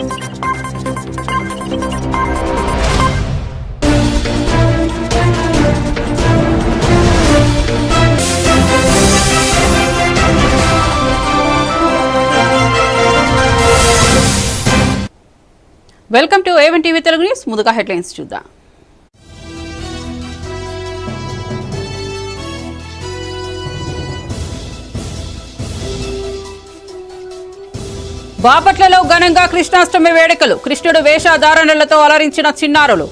Welcome to A1 TV Telugu news. ముందుగా headlines చూద్దాం. బాపట్లలో ఘనంగా కృష్ణాష్టమి వేడుకలు. కృష్ణుడు వేషధారణలతో అలరించిన చిన్నారులు.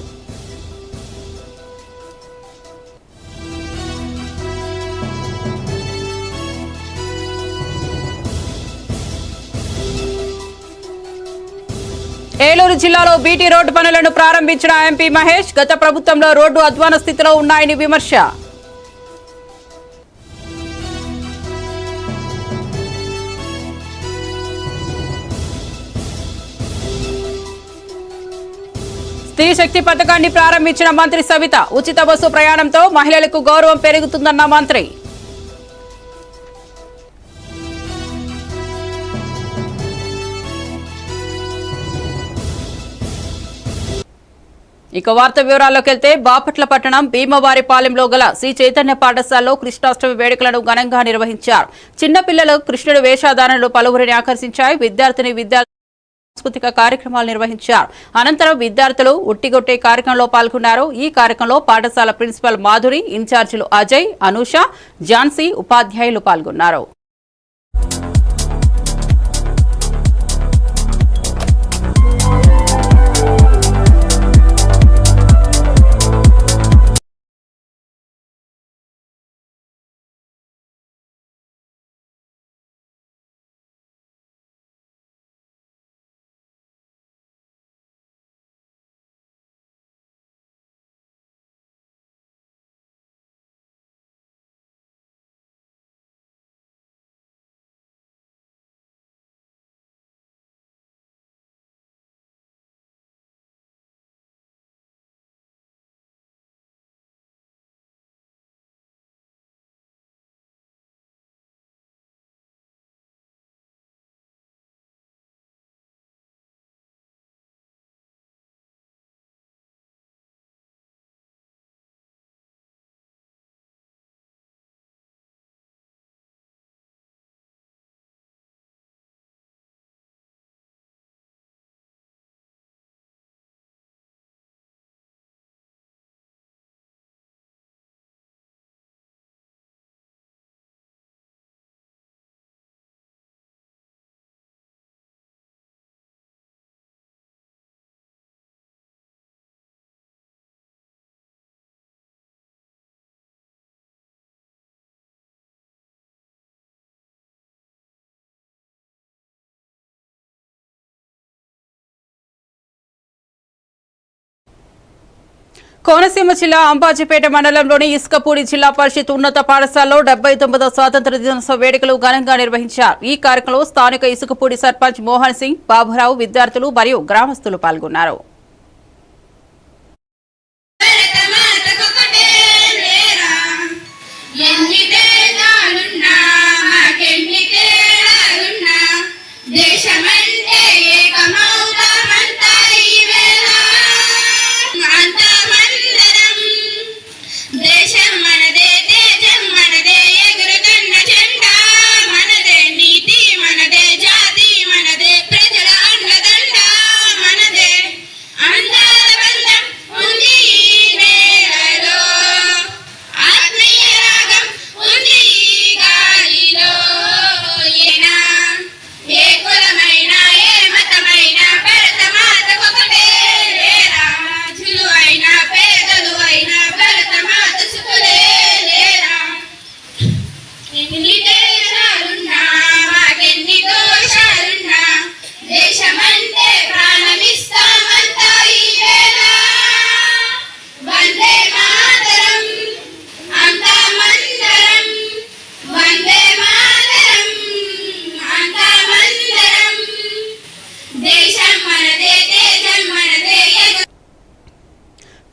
ఏలూరు జిల్లాలో బీటీ రోడ్డు పనులను ప్రారంభించిన ఎంపీ మహేష్. గత ప్రభుత్వంలో రోడ్డు అధ్వాన స్థితిలో ఉన్నాయని విమర్శ. స్త్రీ శక్తి పథకాన్ని ప్రారంభించిన మంత్రి సవిత. ఉచిత బస్సు ప్రయాణంతో మహిళలకు గౌరవం పెరుగుతుందన్న మంత్రి. ఇక వార్త వివరాల్లోకి వెళ్తే బాపట్ల పట్టణం భీమవారిపాలెంలో గల శ్రీ చైతన్య పాఠశాలలో కృష్ణాష్టమి వేడుకలను ఘనంగా నిర్వహించారు. చిన్నపిల్లలు కృష్ణుడి వేషధారణలు పలువురిని ఆకర్షించాయి. విద్యార్థిని సాంస్కృతిక కార్యక్రమాలు నిర్వహించారు. అనంతరం విద్యార్థులు ఉట్టిగొట్టే కార్యక్రమంలో పాల్గొన్నారు. ఈ కార్యక్రమంలో పాఠశాల ప్రిన్సిపల్ మాధురి, ఇన్ఛార్జీలు అజయ్, అనూష, ఝాన్సీ, ఉపాధ్యాయులు పాల్గొన్నారు. కోనసీమ జిల్లా అంబాజీపేట మండలంలోని ఇసుకపూడి జిల్లా పరిషత్ ఉన్నత పాఠశాలలో 79వ స్వాతంత్ర దినోత్సవ వేడుకలు ఘనంగా నిర్వహించారు. ఈ కార్యక్రమంలో స్థానిక ఇసుకపూడి సర్పంచ్ మోహన్ సింగ్, బాబురావు, విద్యార్థులు మరియు గ్రామస్తులు పాల్గొన్నారు.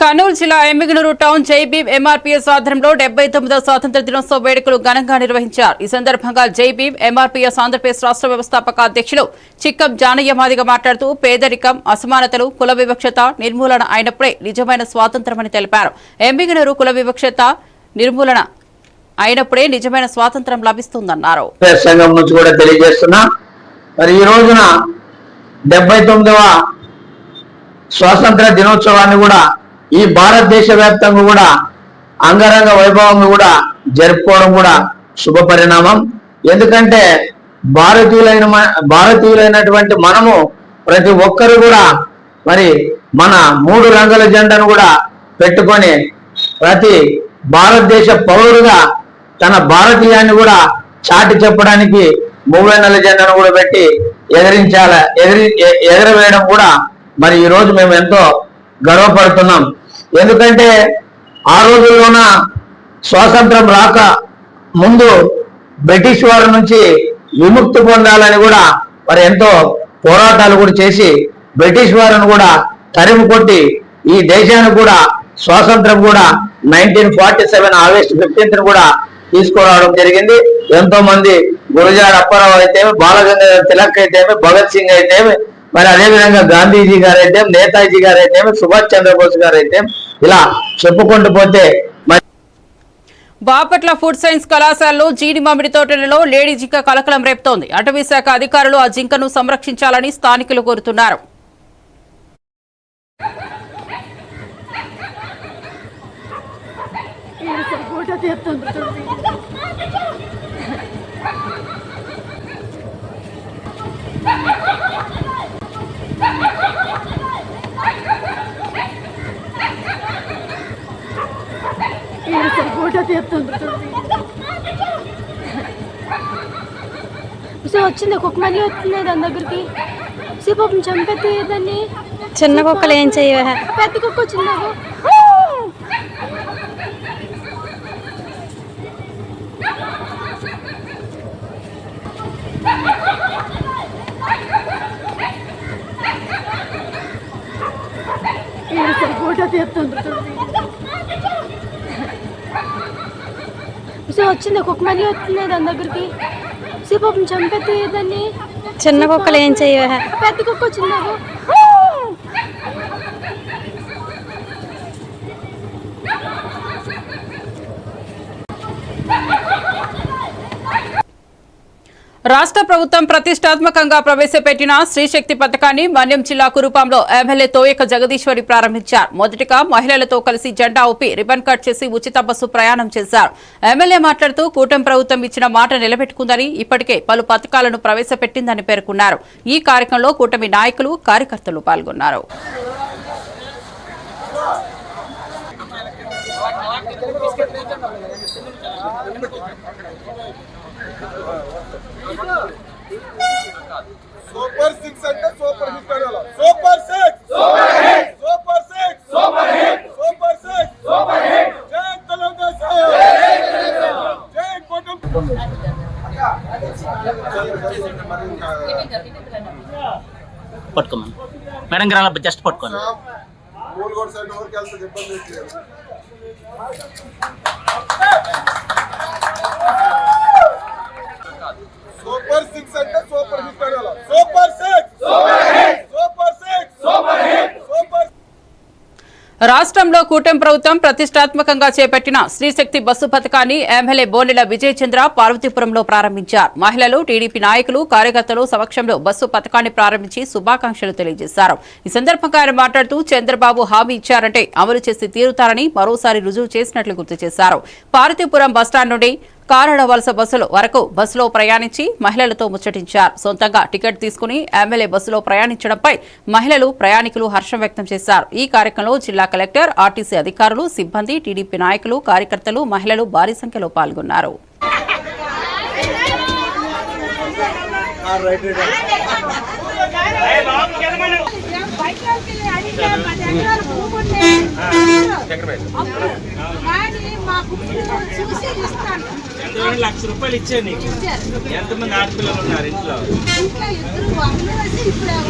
కర్నూలు జిల్లా ఎమ్మిగనూరు టౌన్ జై భీమ్ ఎంఆర్పీఎస్ ఆధ్వర్యంలో 79వ స్వాతంత్ర దినోత్సవ వేడుకలు ఘనంగా నిర్వహించారు. ఈ సందర్భంగా జై భీమ్ ఎంఆర్పీఎస్ ఆంధ్రప్రదేశ్ రాష్ట్ర వ్యవస్థాపక అధ్యక్షులు చిక్కం జానయ్య మాదిగ మాట్లాడుతూ పేదరికం, అసమానతలు, కుల వివక్షత నిర్మూలన అయినప్పుడే నిజమైన స్వాతంత్ర్యమని తెలిపారు. ఎమ్మిగనూరు కుల వివక్షత నిర్మూలన అయినప్పుడే నిజమైన స్వాతంత్ర్యం లభిస్తుందన్నారు. సంఘం నుంచి కూడా తెలియజేస్తున్నా. మరి ఈ రోజున 79వ స్వాతంత్ర దినోత్సవాన్ని కూడా ఈ భారతదేశ వ్యాప్తంగా కూడా అంగరంగ వైభవంగా కూడా జరుపుకోవడం కూడా శుభ పరిణామం. ఎందుకంటే భారతీయులైనటువంటి మనము ప్రతి ఒక్కరు కూడా మరి మన 3 రంగుల జెండాను కూడా పెట్టుకొని ప్రతి భారతదేశ పౌరుడుగా తన భారతీయాన్ని కూడా చాటి చెప్పడానికి 3 రంగుల జెండాను కూడా పెట్టి ఎగరవేయడం కూడా మరి ఈ రోజు మేము ఎంతో గర్వపడుతున్నాం. ఎందుకంటే ఆ రోజుల్లోన స్వాతంత్రం రాక ముందు బ్రిటిష్ వారి నుంచి విముక్తి పొందాలని కూడా మరి ఎంతో పోరాటాలు కూడా చేసి బ్రిటిష్ వారిని కూడా తరిమి కొట్టి ఈ దేశానికి కూడా స్వాతంత్రం కూడా 1947 ఆగస్టు 15th కూడా తీసుకురావడం జరిగింది. ఎంతో మంది గురజాడ అప్పారావు అయితే, బాలగంగాధర్ తిలక్ అయితే, భగత్ సింగ్ అయితే, మరి అదేవిధంగా గాంధీజీ గారు అయితే, నేతాజీ గారు అయితే, సుభాష్ చంద్రబోస్ గారు అయితే, ఇలా చెప్పుకుంటూ పోతే బాపట్ల ఫుడ్ సైన్స్ కళాశాలలో జీడి మామిడి తోటలలో లేడీ జింక కలకలం రేపుతోంది. అటవీ శాఖ అధికారులు ఆ జింకను సంరక్షించాలని స్థానికులు కోరుతున్నారు. వచ్చింది కుక్క మళ్ళీ వస్తుంది దాని దగ్గరికి. పాపం చంపేది దాన్ని. చిన్న కుక్కలు ఏం చెయ్య, పెద్ద కుక్క వచ్చింది. వచ్చింది కుక్క మళ్ళీ వస్తుంది దాని దగ్గరికి. పాపం చంపేది దాన్ని. చిన్న కుక్కలు ఏం చెయ్య, పెద్ద కుక్క వచ్చింది. రాష్ట్ర ప్రభుత్వం ప్రతిష్టాత్మకంగా ప్రవేశపెట్టిన శ్రీశక్తి పథకాన్ని మన్యం జిల్లా కురుపాంలో ఎమ్మెల్యే తోయక జగదీశ్వరి ప్రారంభించారు. మొదటిగా మహిళలతో కలిసి జెండా ఊపి రిబన్ కట్ చేసి ఉచిత బస్సు ప్రయాణం చేశారు. ఎమ్మెల్యే మాట్లాడుతూ కూటమి ప్రభుత్వం ఇచ్చిన మాట నిలబెట్టుకుందని, ఇప్పటికే పలు పథకాలను ప్రవేశపెట్టిందని పేర్కొన్నారు. ఈ కార్యక్రమంలో కూటమి నాయకులు, కార్యకర్తలు పాల్గొన్నారు. సూపర్ 6 అంటే సూపర్ హిట్ అవ్వాలి. Super 6 super hit, super 6 super hit, super 6 super hit. జై తెలుగుదేశం, జై తెలుగుదేశం, జై కూటమి. పట్టుకోమని మేడం గారు జస్ట్ పట్టుకోండి. మూలగోడ్ సైడ్ ఓవర్కి వెళ్తే ఇబ్బంది లేదు. సూపర్ 6 అంటే సూపర్ హిట్ అవ్వాలి. Super 6 super hit, super 6 super hit, super. రాష్ట్రంలో కూటమి ప్రభుత్వం ప్రతిష్టాత్మకంగా చేపట్టిన శ్రీశక్తి బస్సు పథకాన్ని ఎమ్మెల్యే బోనెల విజయ్ చంద్ర పార్వతీపురంలో ప్రారంభించారు. మహిళలు, టీడీపీ నాయకులు, కార్యకర్తలు సమక్షంలో బస్సు పథకాన్ని ప్రారంభించి శుభాకాంక్షలు తెలియజేశారు. ఈ సందర్భంగా ఆయన మాట్లాడుతూ చంద్రబాబు హామీ ఇచ్చారంటే అమలు చేసి తీరుతారని మరోసారి రుజువు చేసినట్లు గుర్తు చేశారు. పార్వతీపురం బస్టాండ్ నుండి కారడ వలస బస్సుల వరకు బస్సులో ప్రయాణించి మహిళలతో ముచ్చటించారు. సొంతంగా టికెట్ తీసుకుని ఎమ్మెల్యే బస్సులో ప్రయాణించడంపై మహిళలు, ప్రయాణికులు హర్షం వ్యక్తం చేశారు. ఈ కార్యక్రమంలో జిల్లా కలెక్టర్, ఆర్టీసీ అధికారులు, సిబ్బంది, టీడీపీ నాయకులు, కార్యకర్తలు, మహిళలు భారీ సంఖ్యలో పాల్గొన్నారు. అందువల్ల ₹1,00,000 ఇచ్చే నీకు. ఎంతమంది ఆడపిల్లలు ఉన్నారు ఇంట్లో?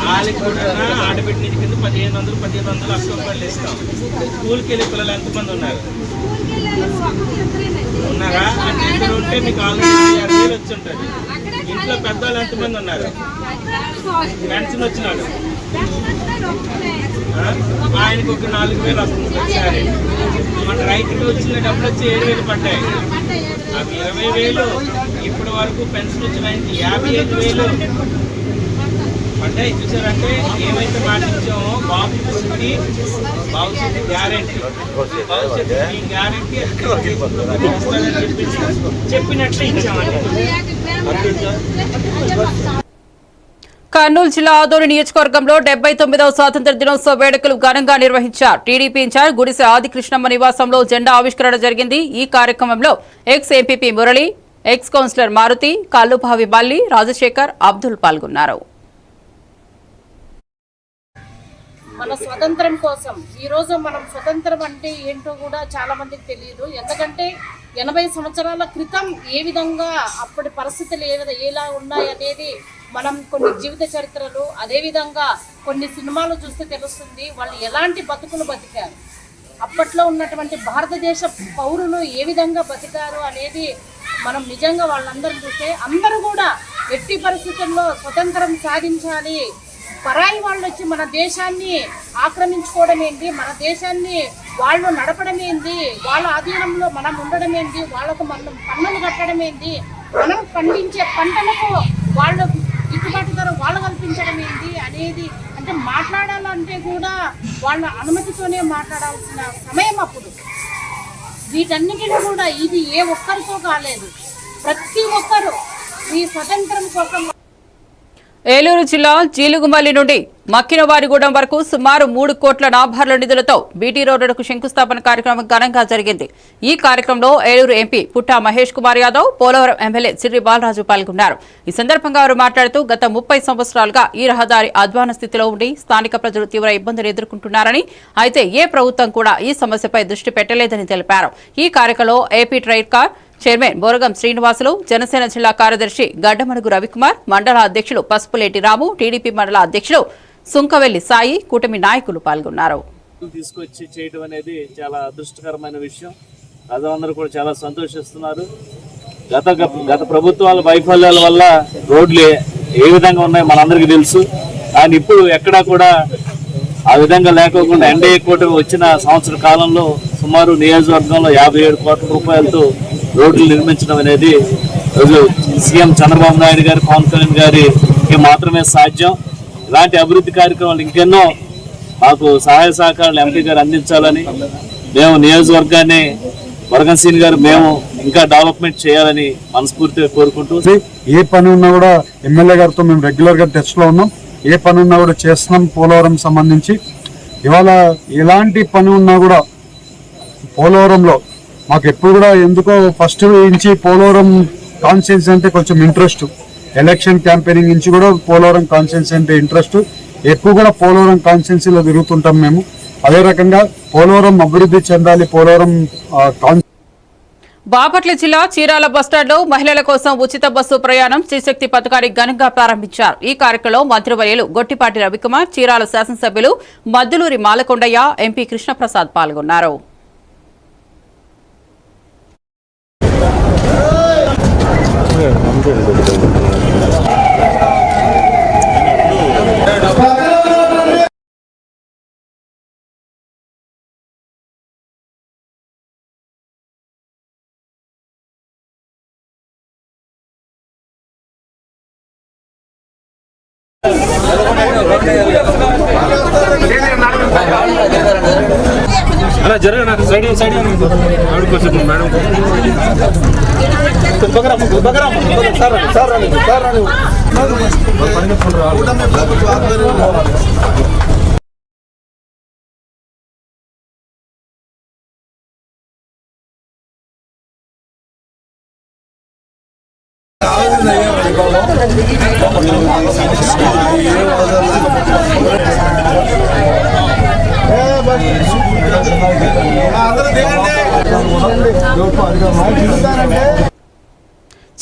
వాళ్ళకి కూడా ఆడబిడ్డ నిధి కింద ₹1,500 రూపాయలు ఇస్తాం. స్కూల్కి వెళ్ళే పిల్లలు ఎంతమంది ఉన్నారు? ఉన్నారా? అంటే ఇద్దరు ఉంటే మీకు ఆల్రెడీ 6,000 వచ్చి ఉంటుంది. ఇంట్లో పెద్దవాళ్ళు ఎంతమంది ఉన్నారు? పెన్షన్ వచ్చినాడు ఆయనకు ఒక 4,000 వస్తుంది ఒకసారి. మన రైతుకి వచ్చిన డబ్బులు వచ్చి 7,000 పడ్డాయి. అవి 20,000. ఇప్పటి వరకు పెన్షన్ వచ్చిన ఆయనకి 55,000 పడ్డాయి. చూసారంటే ఏమైతే మాటించామో భవిష్యత్తు గ్యారెంటీ, భవిష్యత్తు ఈ గ్యారెంటీ చెప్పినట్లు ఇచ్చామండి. కర్నూలు జిల్లా ఆదోని నియోజకవర్గంలో 79వ స్వాతంత్ర దినోత్సవ వేడుకలు ఘనంగా నిర్వహించారు. టీడీపీ ఇన్ఛార్జ్ గుడిసె ఆదికృష్ణమ్మ నివాసంలో జెండా ఆవిష్కరణ జరిగింది. ఈ కార్యక్రమంలో ex MPP Murali, ex councillor Maruthi, Kallubhavi Malli, Rajasekhar, Abdul పాల్గొన్నారు. మన స్వతంత్రం కోసం ఈరోజు మనం స్వతంత్రం అంటే ఏంటో కూడా చాలా మందికి తెలియదు. ఎందుకంటే 80 సంవత్సరాల క్రితం ఏ విధంగా అప్పటి పరిస్థితులు ఎలా ఉన్నాయి అనేది మనం కొన్ని జీవిత చరిత్రలు, అదేవిధంగా కొన్ని సినిమాలు చూస్తే తెలుస్తుంది వాళ్ళు ఎలాంటి బతుకులు బతికారు, అప్పట్లో ఉన్నటువంటి భారతదేశ పౌరులు ఏ విధంగా బతికారు అనేది మనం నిజంగా వాళ్ళందరూ చూస్తే అందరూ కూడా ఎట్టి పరిస్థితుల్లో స్వతంత్రం సాధించాలి, పరాయి వాళ్ళు వచ్చి మన దేశాన్ని ఆక్రమించుకోవడం ఏంటి, మన దేశాన్ని వాళ్ళు నడపడం ఏంటి, వాళ్ళ ఆధీనంలో మనం ఉండడం ఏంటి, వాళ్ళకు మనం పన్నులు కట్టడం ఏంటి, మనం పండించే పంటలకు వాళ్ళు గిట్టుబాటు ధర వాళ్ళు కల్పించడం ఏంటి అనేది అంటే మాట్లాడాలంటే కూడా వాళ్ళ అనుమతితోనే మాట్లాడాల్సిన సమయం అప్పుడు. వీటన్నిటిని కూడా ఇది ఏ ఒక్కరితో కాలేదు, ప్రతి ఒక్కరు ఈ స్వతంత్రం కోసం. ఏలూరు జిల్లా జీలుగుమల్లి నుండి మక్కినవారిగూడెం వరకు సుమారు 3 కోట్ల నాబార్ల నిధులతో బీటీ రోడ్డుకు శంకుస్థాపన కార్యక్రమం ఘనంగా జరిగింది. ఈ కార్యక్రమంలో ఏలూరు ఎంపీ పుట్టా మహేష్ కుమార్ యాదవ్, పోలవరం ఎమ్మెల్యే సిర్రి బాలరాజు పాల్గొన్నారు. ఈ సందర్భంగా వారు మాట్లాడుతూ గత 30 సంవత్సరాలుగా ఈ రహదారి అధ్వాన స్థితిలో ఉండి స్థానిక ప్రజలు తీవ్ర ఇబ్బందులు ఎదుర్కొంటున్నారని, అయితే ఏ ప్రభుత్వం కూడా ఈ సమస్యపై దృష్టి పెట్టలేదని తెలిపారు. ఈ కార్యక్రమంలో AP tried car chairman Boragam Srinivasulu, Janasena జిల్లా కార్యదర్శి గడ్డమడుగు రవికుమార్, మండల అధ్యక్షులు పసుపులేటి రాము, టీడీపీ మండల అధ్యక్షులు సుంకవెల్లి సాయి, కూటమి నాయకులు పాల్గొన్నారు. తీసుకొచ్చి చేయడం అనేది చాలా అదృష్టకరమైన విషయం. ప్రజలందరూ కూడా చాలా సంతోషిస్తున్నారు. గత ప్రభుత్వాల వైఫల్యాల వల్ల రోడ్లు ఏ విధంగా ఉన్నాయో మనందరికీ తెలుసు. కానీ ఇప్పుడు ఎక్కడా కూడా ఆ విధంగా లేకోకుండా ఎన్డీఏ కూటమి వచ్చిన సంవత్సర కాలంలో సుమారు నియోజకవర్గంలో 57 కోట్ల రూపాయలతో రోడ్లు నిర్మించడం అనేది రోజు సీఎం చంద్రబాబు నాయుడు గారి, పవన్ కళ్యాణ్ గారికి మాత్రమే సాధ్యం. ఇలాంటి అభివృద్ధి కార్యక్రమాలు ఇంకెన్నో మాకు సహాయ సహకారాలు ఎంపీ గారు అందించాలని, మేము నియోజకవర్గాన్ని వరగన్ సీన్ గారు మేము ఇంకా డెవలప్మెంట్ చేయాలని మనస్ఫూర్తిగా కోరుకుంటూ, ఏ పని ఉన్నా కూడా ఎమ్మెల్యే గారితో మేము రెగ్యులర్ గా టచ్ లో ఉన్నాం. ఏ పని ఉన్నా కూడా చేస్తున్నాం. పోలవరం సంబంధించి ఇవాళ ఎలాంటి పని ఉన్నా కూడా పోలవరంలో మాకు ఎప్పుడు కూడా ఎందుకో ఫస్ట్ నుంచి పోలవరం కాన్స్టిట్యున్సీ అంటే కొంచెం ఇంట్రెస్ట్. ఎలక్షన్ క్యాంపెయినింగ్ నుంచి కూడా పోలవరం కాన్స్టిట్యున్సీ అంటే ఇంట్రెస్ట్. ఎక్కువ కూడా పోలవరం కాన్స్టిట్యున్సీలో తిరుగుతుంటాం మేము. అదే రకంగా పోలవరం అభివృద్ధి చెందాలి. పోలవరం బాపట్ల జిల్లా చీరాల బస్టాండ్లో మహిళల కోసం ఉచిత బస్సు ప్రయాణం శ్రీశక్తి పథకాన్ని ఘనంగా ప్రారంభించారు. ఈ కార్యక్రమంలో మంత్రివర్యులు గొట్టిపాటి రవికుమార్, చీరాల శాసనసభ్యులు మద్దులూరి మాలకొండయ్య, ఎంపీ కృష్ణప్రసాద్ పాల్గొన్నారు.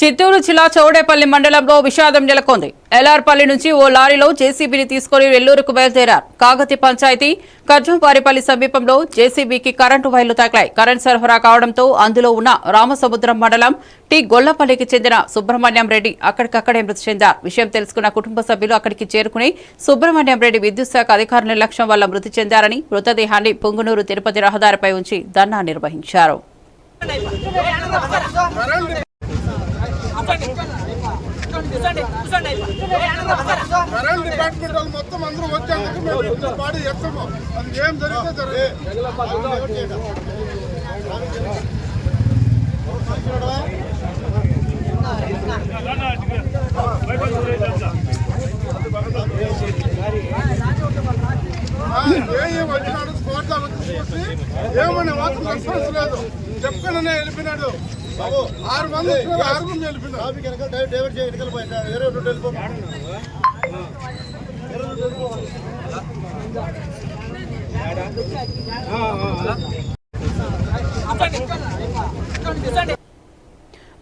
చిత్తూరు జిల్లా చౌడేపల్లి మండలంలో విషాదం నెలకొంది. ఎల్ఆర్పల్లి నుంచి ఓ లారీలో జేసీబీని తీసుకుని వెల్లూరుకు బయలుదేరారు. కాగతి పంచాయతీ కర్జంపారిపల్లి సమీపంలో జేసీబీకి కరెంటు వైర్లు తగిలాయి. కరెంటు సరఫరా కావడంతో అందులో ఉన్న రామసముద్రం మండలం టి గొల్లపల్లికి చెందిన సుబ్రహ్మణ్యం రెడ్డి అక్కడికక్కడే మృతి చెందారు. విషయం తెలుసుకున్న కుటుంబ సభ్యులు అక్కడికి చేరుకుని సుబ్రహ్మణ్యం రెడ్డి విద్యుత్ శాఖ అధికారుల నిర్లక్ష్యం వల్ల మృతి చెందారని మృతదేహాన్ని పొంగునూరు తిరుపతి రహదారిపై ఉంచి ధర్నా నిర్వహించారు. కరెంట్ డిపార్ట్మెంట్ వాళ్ళు మొత్తం అందరూ వచ్చేందుకు మేము పాడి చేస్తాము. అది ఏం జరిగితే వచ్చినాడు స్పాట్ లో వచ్చి ఏమన్నా మాత్రం రెస్పాన్స్ లేదు. చెప్పుకునే వెళ్ళిపోయినాడు. 6 మంది 6 మంది వెళ్ళిపోయినాడు. డైవర్ట్ చేసి వెళ్ళిపోయాడు. వేరే రోడ్డు వెళ్ళిపోయాడు.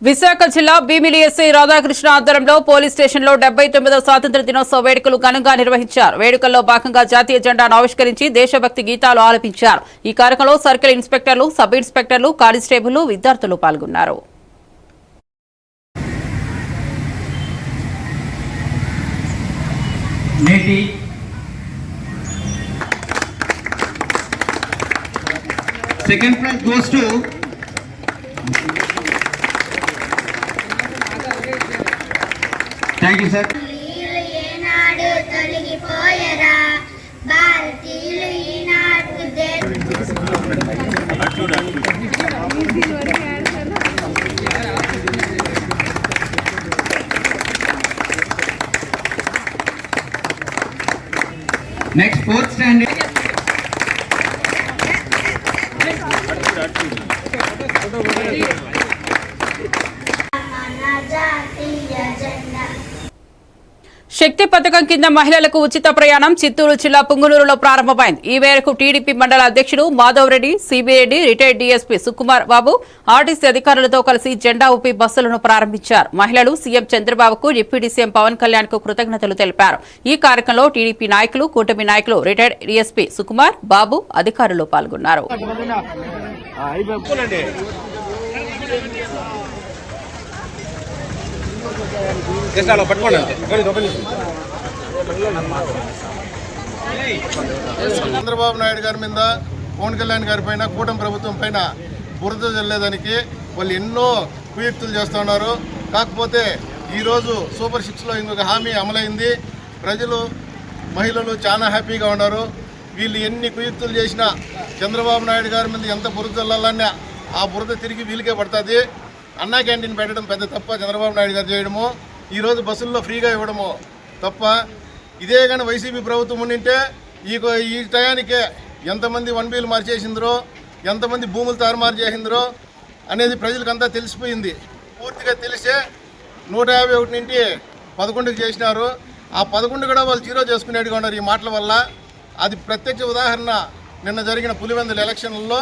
విశాఖ జిల్లా భీమిలి ఎస్ఐ రాధాకృష్ణ ఆధ్వర్యంలో పోలీస్ స్టేషన్లో 79వ స్వాతంత్ర దినోత్సవ వేడుకలు ఘనంగా నిర్వహించారు. వేడుకల్లో భాగంగా జాతీయ జెండాను ఆవిష్కరించి దేశభక్తి గీతాలు ఆలపించారు. ఈ కార్యక్రమంలో సర్కిల్ ఇన్స్పెక్టర్లు, సబ్ ఇన్స్పెక్టర్లు, కానిస్టేబుల్, విద్యార్థులు పాల్గొన్నారు. Second prize goes to thank you sir. Next 4th standard శక్తి పథకం కింద మహిళలకు ఉచిత ప్రయాణం చిత్తూరు జిల్లా పుంగునూరులో ప్రారంభమైంది. ఈ మేరకు టీడీపీ మండల అధ్యక్షుడు Madhavareddy, CBID retired DSP Sukumar Babu RTC అధికారులతో కలిసి జెండా ఊపి బస్సులను ప్రారంభించారు. మహిళలు సీఎం చంద్రబాబుకు, డిప్యూటీ సీఎం పవన్ కళ్యాణ్ కు కృతజ్ఞతలు తెలిపారు. ఈ కార్యక్రమంలో టీడీపీ నాయకులు, కూటమి నాయకులు, రిటైర్డ్ డీఎస్పీ సుకుమార్ బాబు అధికారులు పాల్గొన్నారు. చంద్రబాబు నాయుడు గారి మీద, పవన్ కళ్యాణ్ గారి పైన, కూటమి ప్రభుత్వం పైన బురద జల్లేదానికి వాళ్ళు ఎన్నో కుయుక్తులు చేస్తున్నారు. కాకపోతే ఈరోజు సూపర్ 6లో ఇంకొక హామీ అమలైంది. ప్రజలు, మహిళలు చాలా హ్యాపీగా ఉన్నారు. వీళ్ళు ఎన్ని కుయుక్తులు చేసినా చంద్రబాబు నాయుడు గారి మీద ఎంత బురద జల్లాలన్నా ఆ బురద తిరిగి వీళ్ళకే పడుతుంది. అన్నా క్యాంటీన్ పెట్టడం పెద్ద తప్ప చంద్రబాబు నాయుడు గారు చేయడము, ఈరోజు బస్సుల్లో ఫ్రీగా ఇవ్వడము తప్ప. ఇదే కానీ వైసీపీ ప్రభుత్వం ఉండింటే ఈ టయానికే ఎంతమంది 1Bలు మార్చేసిందరో, ఎంతమంది భూములు తారుమారు చేసిందరో అనేది ప్రజలకంతా తెలిసిపోయింది. పూర్తిగా తెలిసే 151 నుండి 11కి చేసినారు. ఆ 11 కూడా వాళ్ళు జీరో చేసుకునేట్టుగా ఉన్నారు ఈ మాటల వల్ల. అది ప్రత్యక్ష ఉదాహరణ నిన్న జరిగిన పులివెందుల ఎలక్షన్లలో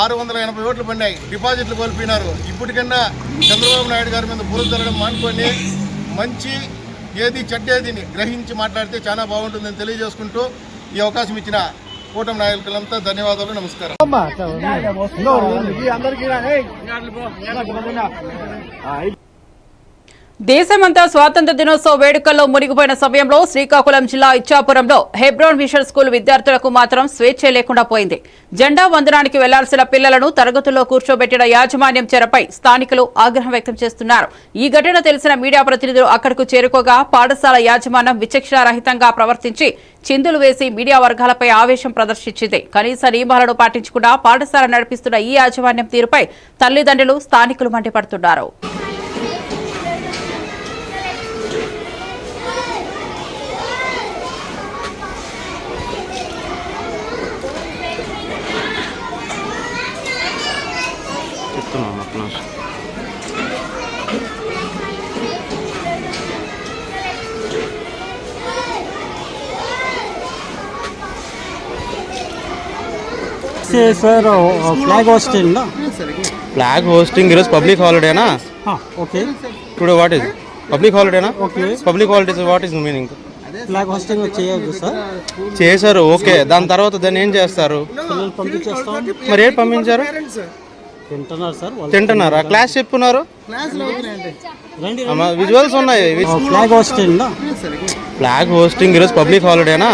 680 ఓట్లు పడినాయి, డిపాజిట్లు కోల్పోయినారు. ఇప్పటికన్నా చంద్రబాబు నాయుడు గారి మీద బురద జరగడం మానుకొని మంచి ఏది చెడ్డేదిని గ్రహించి మాట్లాడితే చాలా బాగుంటుందని తెలియజేసుకుంటూ ఈ అవకాశం ఇచ్చిన కూటమి నాయకులంతా ధన్యవాదాలు, నమస్కారం. దేశమంతా స్వాతంత్ర దినోత్సవ వేడుకల్లో మునిగిపోయిన సమయంలో శ్రీకాకుళం జిల్లా ఇచ్చాపురంలో హెబ్రోన్ మిషన్ స్కూల్ విద్యార్థులకు మాత్రం స్వేచ్ఛ లేకుండా పోయింది. జెండా వందనానికి వెళ్లాల్సిన పిల్లలను తరగతుల్లో కూర్చోబెట్టిన యాజమాన్యం చెరపై స్థానికులు ఆగ్రహం వ్యక్తం చేస్తున్నారు. ఈ ఘటన తెలిసిన మీడియా ప్రతినిధులు అక్కడకు చేరుకోగా పాఠశాల యాజమాన్యం విచక్షణారహితంగా ప్రవర్తించి చిందులు వేసి మీడియా వర్గాలపై ఆవేశం ప్రదర్శించింది. కనీస నియమాలను పాటించకుండా పాఠశాల నడిపిస్తున్న ఈ యాజమాన్యం తీరుపై తల్లిదండ్రులు, స్థానికులు మండిపడుతున్నారు. सर फ्लैग होस्टिंग ना, फ्लैग होस्टिंग ఈరోజు పబ్లిక్ హాలిడేనా. Okay today what is public హాలిడేనా? Public holidays what is meaning? Flag hosting చేయొద్దు సార్. చేశారు, ఓకే. దాని తర్వాత దాన్ని ఏం చేస్తారు? పిల్లలు పంపించేస్తాం. మరి ఏం పంపించారు? తింటున్నారు సార్. తింటున్నారా? క్లాస్ చెప్పున్నారు, రండి. విజువల్స్ ఉన్నాయి. Flag hosting. ఫ్లాగ్ హోస్టింగ్ ఈరోజు పబ్లిక్ హాలిడేనా?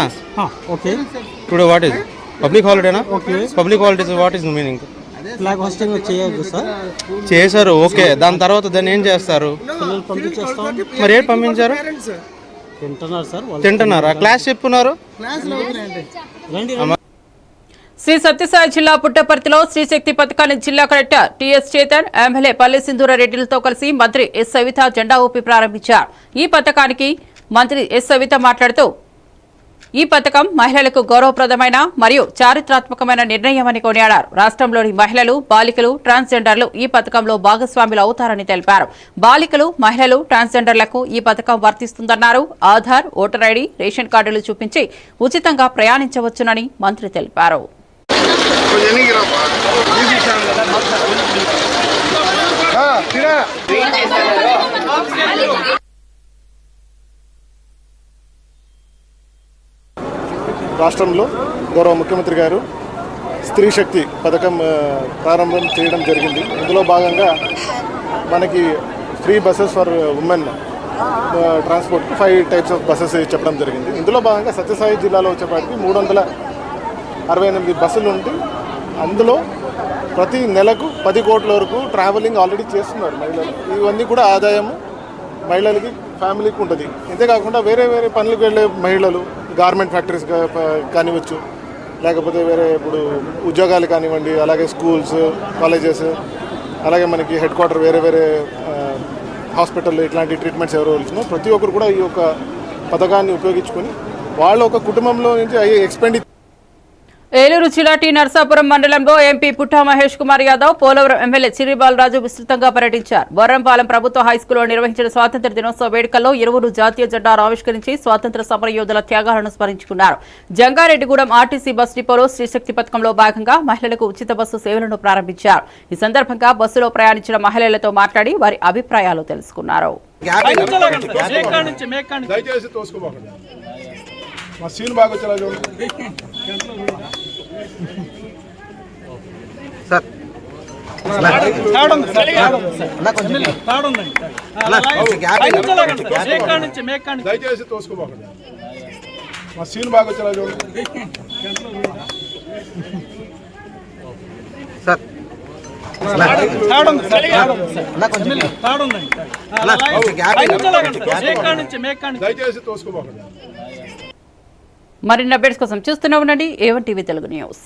Okay today what is public హాలిడేనా? Okay public holidays what is meaning? Flag hosting చేయొద్దు సార్. చేశారు, ఓకే. దాని తర్వాత దాన్ని ఏం చేస్తారు? పిల్లలు పంపించేస్తాం. మరి ఏం పంపించారు? తింటున్నారు సార్. తింటున్నారా? క్లాస్ చెప్పున్నారు, రండి. శ్రీ సత్యసాయి జిల్లా పుట్టపర్తిలో శ్రీశక్తి పథకాన్ని జిల్లా కలెక్టర్ టిఎస్ చేతన్, ఎమ్మెల్యే పల్లె సింధూర రెడ్డిలతో కలిసి మంత్రి ఎస్ సవిత జెండా ఊపి ప్రారంభించారు. ఈ పథకానికి మంత్రి ఎస్ సవిత మాట్లాడుతూ, ఈ పథకం మహిళలకు గౌరవప్రదమైన మరియు చారిత్రాత్మకమైన నిర్ణయమని కొనియాడారు. రాష్ట్రంలోని మహిళలు, బాలికలు, ట్రాన్స్జెండర్లు ఈ పథకంలో భాగస్వాములు అవుతారని తెలిపారు. బాలికలు, మహిళలు, ట్రాన్స్జెండర్లకు ఈ పథకం వర్తిస్తుందన్నారు. ఆధార్, ఓటర్ ఐడి, రేషన్ కార్డులు చూపించి ఉచితంగా ప్రయాణించవచ్చునని మంత్రి తెలిపారు. రాష్ట్రంలో గౌరవ ముఖ్యమంత్రి గారు స్త్రీ శక్తి పథకం ప్రారంభం చేయడం జరిగింది. ఇందులో భాగంగా మనకి ఫ్రీ బస్సెస్ ఫర్ ఉమెన్ ట్రాన్స్పోర్ట్కి 5 టైప్స్ ఆఫ్ బస్సెస్ చెప్పడం జరిగింది. ఇందులో భాగంగా సత్యసాయి జిల్లాలో వచ్చేపాటికి 368 బస్సులు ఉండి అందులో ప్రతి నెలకు 10 కోట్ల వరకు ట్రావెలింగ్ ఆల్రెడీ చేస్తున్నారు మహిళలు. ఇవన్నీ కూడా ఆదాయము మహిళలకి, ఫ్యామిలీకి ఉంటుంది. ఇంతేకాకుండా వేరే వేరే పనులకు వెళ్ళే మహిళలు గార్మెంట్ ఫ్యాక్టరీస్ కానివచ్చు, లేకపోతే వేరే ఇప్పుడు ఉద్యోగాలు కానివ్వండి, అలాగే స్కూల్స్, కాలేజెస్, అలాగే మనకి హెడ్ క్వార్టర్ వేరే వేరే హాస్పిటల్ ఇట్లాంటి ట్రీట్మెంట్స్ ఎవరు వచ్చినా ప్రతి ఒక్కరు కూడా ఈ యొక్క పథకాన్ని ఉపయోగించుకొని వాళ్ళ ఒక కుటుంబంలో నుంచి అయ్యే ఎక్స్పెండిచర్. ఏలూరు జిల్లా టి నరసాపురం మండలంలో ఎంపీ పుట్టా మహేష్ కుమార్ యాదవ్, పోలవరం ఎమ్మెల్యే చిరిబాలరాజు విస్తృతంగా పర్యటించారు. బొర్రంపాలెం ప్రభుత్వ హైస్కూల్లో నిర్వహించిన స్వాతంత్ర్య దినోత్సవ వేడుకల్లో ఇరువురు జాతీయ జెండాను ఆవిష్కరించి స్వాతంత్ర్య సమర యోధుల త్యాగాలను స్మరించుకున్నారు. జంగారెడ్డిగూడెం ఆర్టీసీ బస్ డిపోలో శ్రీశక్తి పథకంలో భాగంగా మహిళలకు ఉచిత బస్సు సేవలను ప్రారంభించారు. ఈ సందర్భంగా బస్సులో ప్రయాణించిన మహిళలతో మాట్లాడి వారి అభిప్రాయాలు తెలుసుకున్నారు. దయచేసి తోసుకోబాకండి. మా సీన్ బాగా వచ్చేలా చూడండి. దయచేసి తోసుకోబాకండి. మరిన్ని అప్డేట్స్ కోసం చూస్తూనే ఉండండి A1 టీవీ తెలుగు న్యూస్.